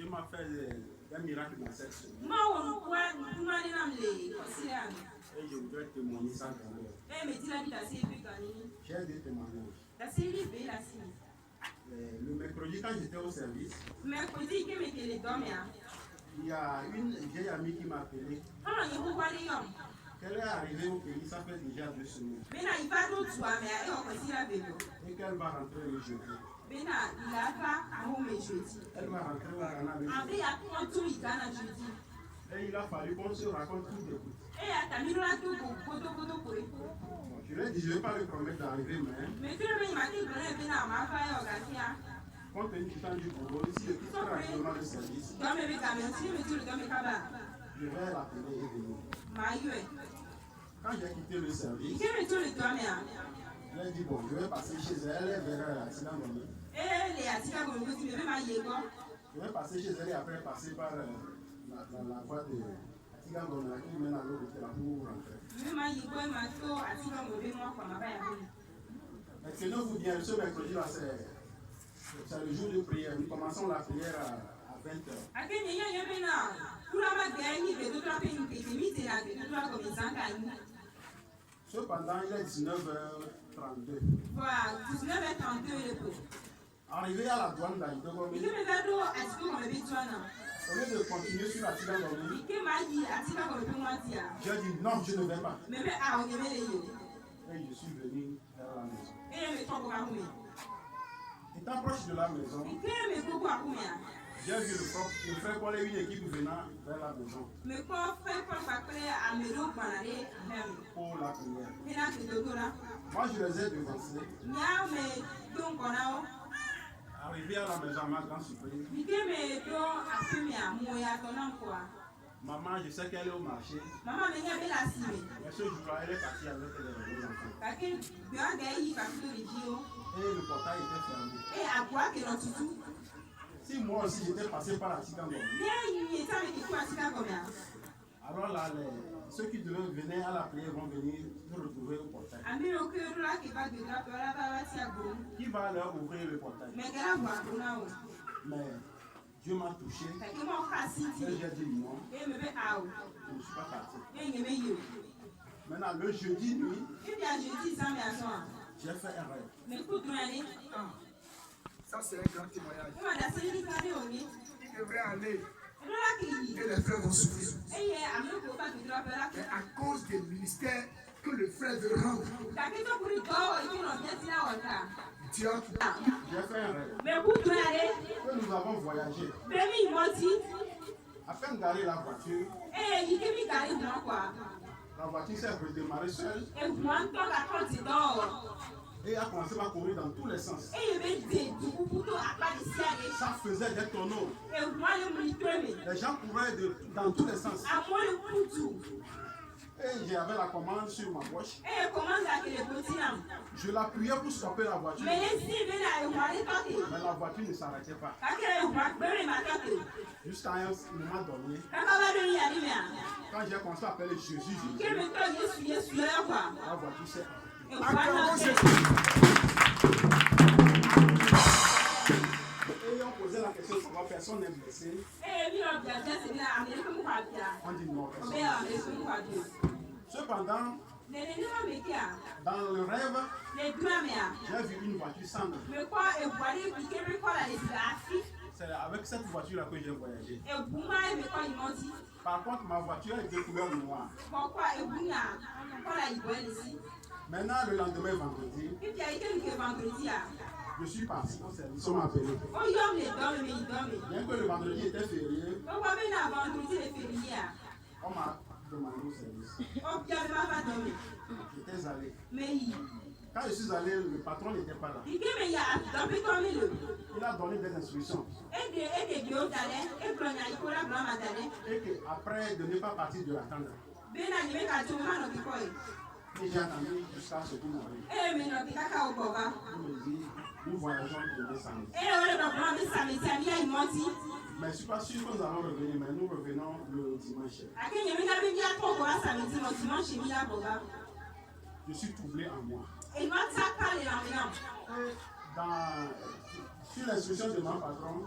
m'a fait un miracle dans cette semaine. Et je voudrais témoigner ça d'abord. J'ai des témoignages. Le mercredi, quand j'étais au service, il y a une vieille amie qui m'a appelé. Elle est arrivée au pays, ça fait déjà 2 semaines. Et qu'elle va rentrer le jeudi. Elle va rentrer au Ghana le jeudi. Et il a fallu qu'on se raconte tout de suite. Je lui ai dit, je ne vais pas le promettre d'arriver, mais compte tenu du temps du boulot, si je quitte rapidement le service, je vais l'appeler et venir. Quand j'ai quitté le service, je lui ai dit, bon, je vais passer chez elle et vers l'accident donné. Je vais passer chez elle et après passer par la voie de Atiga Ngomela qui mène à l'autre côté là pour rentrer. Mais tenez-vous bien, ce mercredi là, c'est le jour de prière. Nous commençons la prière à 20h. Cependant, il est 19h32. Arrivé à la douane d'Aïdogo, au lieu de continuer sur la Atiga Ngomela, j'ai dit non, je ne vais pas. Et je suis venu vers la maison. Étant proche de la maison, j'ai vu le frère Paul et une équipe venant vers la maison pour la prière. Moi, je les ai devancés. Arrivé à la maison, à ma grande surprise, maman, je sais qu'elle est au marché. Mais ce jour-là, elle est partie avec les enfants. Et le portail était fermé. Si moi aussi j'étais passé par la Atiga Ngomela, alors là, ceux qui venaient à la prière vont venir se retrouver au portail. Qui va leur ouvrir le portail? Mais Dieu m'a touché. Et j'ai dit non. Je ne suis pas parti. Maintenant, le jeudi nuit, j'ai fait un rêve. Ça, c'est un grand témoignage. Il devrait aller. Et les frères vont souffrir. Mais à cause des ministères que le frère veut rendre, Dieu a tout. J'ai fait un rêve. Que nous avons voyagé. À peine garé la voiture, la voiture s'est redémarrée seule et a commencé à courir dans tous les sens. Ça faisait des tonneaux. Les gens couraient dans tous les sens. Et j'avais la commande sur ma poche. Je l'appuyais pour stopper la voiture. Mais la voiture ne s'arrêtait pas. Jusqu'à un moment donné, quand j'ai commencé à appeler Jésus, la voiture s'est arrêtée. Et on posait la question pourquoi personne n'est blessé. On dit non, personne n'est blessé. Cependant, dans le rêve, j'ai vu une voiture sans nom. C'est avec cette voiture-là que j'ai voyagé. Par contre, ma voiture est de couleur noire. Maintenant, le lendemain, vendredi, je suis parti au service. On m'a appelé. Bien que le vendredi était férié, on m'a demandé au service. J'étais allé. Quand je suis allé, le patron n'était pas là. Il a donné des instructions. Et qu'après, de ne pas partir de la tente. Et j'ai attendu jusqu'à ce qu'il m'arrive. Il me dit, nous voyageons pour samedi. Mais je ne suis pas sûr que nous allons revenir, mais nous revenons le dimanche. Je suis troublé en moi. Sur l'instruction de mon patron,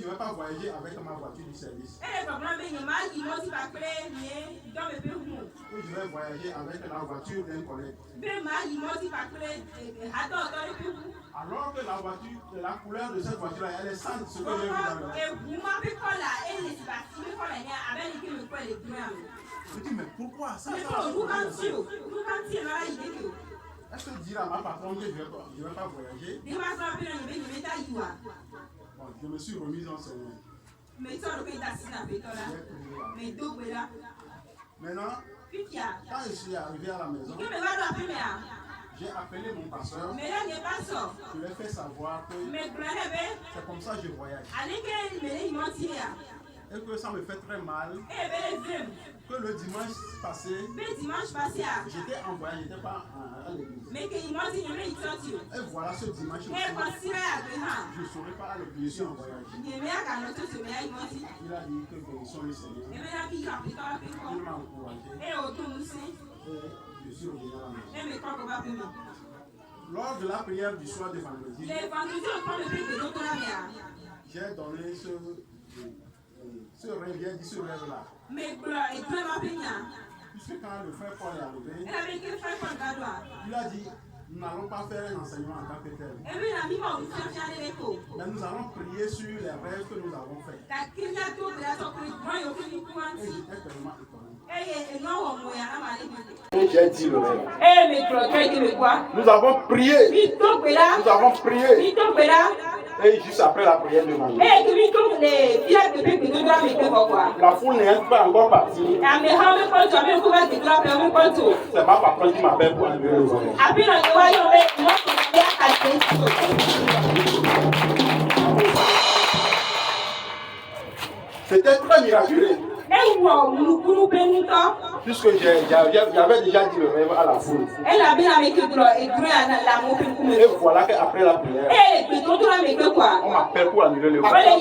ne vais pas voyager avec ma voiture du service. Et je vais voyager avec la voiture d'un collègue. Alors que la voiture, la couleur de cette voiture-là, elle est sans ce que j'ai vu dans le. Je dis, mais pourquoi ça? Est-ce que dire à ma patronne que je ne vais pas voyager? Bon, je me suis remise en Seigneur. Maintenant, quand je suis arrivé à la maison, j'ai appelé mon pasteur. Je lui ai fait savoir que c'est comme ça que je voyage. Et que ça me fait très mal. Que le dimanche passé, j'étais en voyage, j'étais pas à l'église. Et voilà ce dimanche, je ne serai pas à l'église, je suis en voyage. Il a dit que bénissons le Seigneur. Il m'a encouragé. Et je suis revenu à la maison. Lors de la prière du soir de vendredi, j'ai donné ce rêve-là. Puisque quand le frère Paul est arrivé, il a dit, nous n'allons pas faire un enseignement en tant que tel. Mais nous allons prier sur les rêves que nous avons faits. Et j'étais tellement étonné. J'ai dit le rêve. Nous avons prié. Nous avons prié. Et juste après la prière de Marie, la foule n'est pas encore partie. C'est ma patronne qui m'appelle pour annuler le voyage. C'était très miraculeux. Puisque j'avais déjà dit le rêve à la foule. Et voilà qu'après la prière, on m'appelle pour annuler le voyage.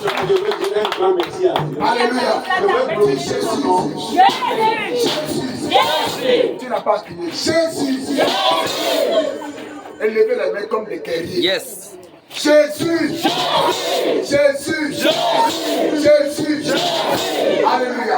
Je veux dire un grand merci à Dieu. Alléluia. Je veux glorifier son nom. Tu n'as pas crié Jésus. Élevez les mains comme des guerriers. Yes. Jésus. Jésus. Jésus. Alléluia.